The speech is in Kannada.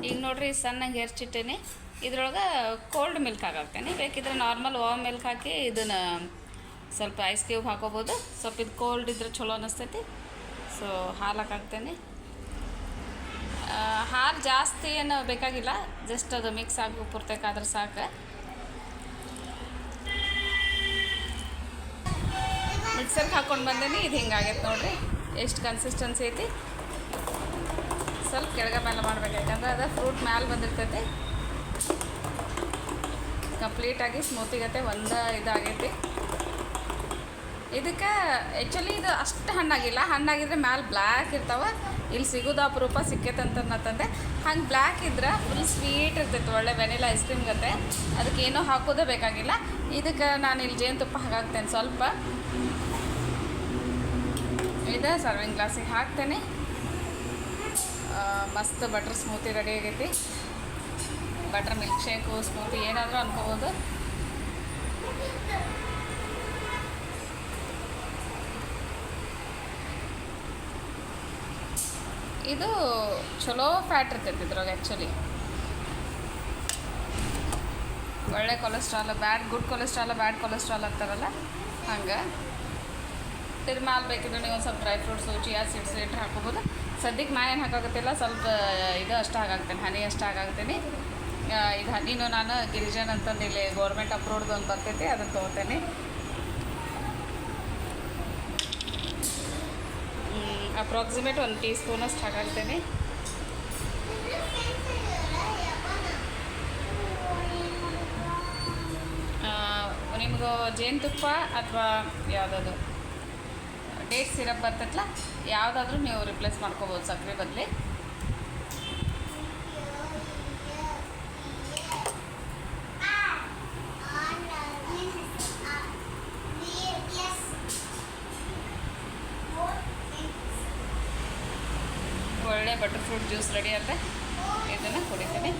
ಈಗ ನೋಡ್ರಿ ಸಣ್ಣಗೆ ಹೆರ್ಚಿಟ್ಟೇನೆ. ಇದ್ರೊಳಗೆ ಕೋಲ್ಡ್ ಮಿಲ್ಕ್ ಹಾಕಾಕ್ತೇನೆ. ಬೇಕಿದ್ರೆ ನಾರ್ಮಲ್ ವಾಮ್ ಮಿಲ್ಕ್ ಹಾಕಿ ಇದನ್ನು ಸ್ವಲ್ಪ ಐಸ್ ಕ್ಯೂಬ್ ಹಾಕೋಬೋದು. ಸ್ವಲ್ಪ ಇದು ಕೋಲ್ಡ್ ಇದ್ರೆ ಚಲೋ ಅನ್ನಿಸ್ತೈತಿ. ಸೊ ಹಾಲು ಹಾಕಾಕ್ತೇನೆ. ಹಾಲು ಜಾಸ್ತಿ ಏನು ಬೇಕಾಗಿಲ್ಲ, ಜಸ್ಟ್ ಅದು ಮಿಕ್ಸ್ ಆಗಿ ಪೂರ್ತಕ್ಕಾದ್ರೆ ಸಾಕು. ಮಿಕ್ಸರ್ಗೆ ಹಾಕ್ಕೊಂಡು ಬಂದೇನಿ. ಇದು ಹಿಂಗಾಗೈತೆ ನೋಡಿರಿ, ಎಷ್ಟು ಕನ್ಸಿಸ್ಟೆನ್ಸಿ ಐತಿ. ಸ್ವಲ್ಪ ಕೆಳಗೆ ಮೇಲೆ ಮಾಡ್ಬೇಕು, ಯಾಕಂದ್ರೆ ಅದು ಫ್ರೂಟ್ ಮ್ಯಾಲೆ ಬಂದಿರ್ತೈತಿ. ಕಂಪ್ಲೀಟಾಗಿ ಸ್ಮೂತಿಗತ್ತೆ ಒಂದು ಇದಾಗೈತಿ. ಇದಕ್ಕೆ ಆ್ಯಕ್ಚುಲಿ ಇದು ಅಷ್ಟು ಹಣ್ಣಾಗಿಲ್ಲ. ಹಣ್ಣಾಗಿದ್ರೆ ಮ್ಯಾಲೆ ಬ್ಲ್ಯಾಕ್ ಇರ್ತಾವೆ. ಇಲ್ಲಿ ಸಿಗೋದು ಅಪರೂಪ ಸಿಕ್ಕೈತೆ ಅಂತಂದೆ. ಹಂಗೆ ಬ್ಲ್ಯಾಕ್ ಇದ್ರೆ ಫುಲ್ ಸ್ವೀಟ್ ಇರ್ತೈತೆ, ಒಳ್ಳೆ ವೆನಿಲಾ ಐಸ್ ಕ್ರೀಮ್ ಗತ್ತೆ. ಅದಕ್ಕೆ ಏನೂ ಹಾಕೋದೇ ಬೇಕಾಗಿಲ್ಲ. ಇದಕ್ಕೆ ನಾನು ಇಲ್ಲಿ ಜೇನುತುಪ್ಪ ಹಾಕಾಕ್ತೇನೆ ಸ್ವಲ್ಪ. ಇದು ಸರ್ವಿಂಗ್ ಗ್ಲಾಸಿಗೆ ಹಾಕ್ತೇನೆ. ಮಸ್ತ್ ಬಟರ್ ಸ್ಮೂತಿ ರೆಡಿ ಆಗೈತಿ. ಬಟರ್ ಮಿಲ್ಕ್ ಶೇಕು, ಸ್ಮೂತಿ ಏನಾದರೂ ಅನ್ಕೋಬೋದು. ಇದು ಚಲೋ ಫ್ಯಾಟ್ ಇರ್ತೈತಿ ಇದ್ರಾಗ. ಆ್ಯಕ್ಚುಲಿ ಒಳ್ಳೆ cholesterol, good cholesterol, bad cholesterol ಅಂತಾರಲ್ಲ ಹಂಗೆ. ಇದ್ರ ಮ್ಯಾಲೆ ಬೇಕಿದ್ರೆ ನೀವು ಒಂದು ಸ್ವಲ್ಪ ಡ್ರೈ ಫ್ರೂಟ್ಸು, ಚಿಯಾ ಸೀಡ್ಸ್ ಇಟ್ಟು ಹಾಕೋಬೋದು. ಸದ್ಯಕ್ಕೆ ನಾ ಏನು ಹಾಕಾಗುತ್ತಿಲ್ಲ, ಸ್ವಲ್ಪ ಇದು ಅಷ್ಟು ಹಾಕಾಗ್ತೇನೆ, ಹನಿ ಅಷ್ಟು ಹಾಕಾಗ್ತೇನೆ. ಇದು ಹನಿನೂ ನಾನು ಗಿರಿಜನ್ ಅಂತಂದು ಇಲ್ಲಿ ಗೌರ್ಮೆಂಟ್ ಅಪ್ರೂವ್ಡ್ ಒಂದು ಬರ್ತೈತಿ, ಅದನ್ನು ತೊಗೊತೇನೆ. ಅಪ್ರಾಕ್ಸಿಮೇಟ್ 1 ಟೀ ಸ್ಪೂನಷ್ಟು ಹಾಕಾಗ್ತೇನೆ. ನಿಮ್ಗೆ ಜೇನುತುಪ್ಪ ಅಥವಾ ಯಾವುದಾದ್ರು ಡೇಟ್ ಸಿರಪ್ ಬರ್ತೈತಲ್ಲ, ಯಾವುದಾದ್ರೂ ನೀವು ರಿಪ್ಲೇಸ್ ಮಾಡ್ಕೋಬೋದು ಸಕ್ಕರೆ ಬದಲಿ. ಒಳ್ಳೆ ಬಟರ್ ಫ್ರೂಟ್ ಜ್ಯೂಸ್ ರೆಡಿ ಆಗುತ್ತೆ. ಇದನ್ನು ಕುಡಿತೀನಿ.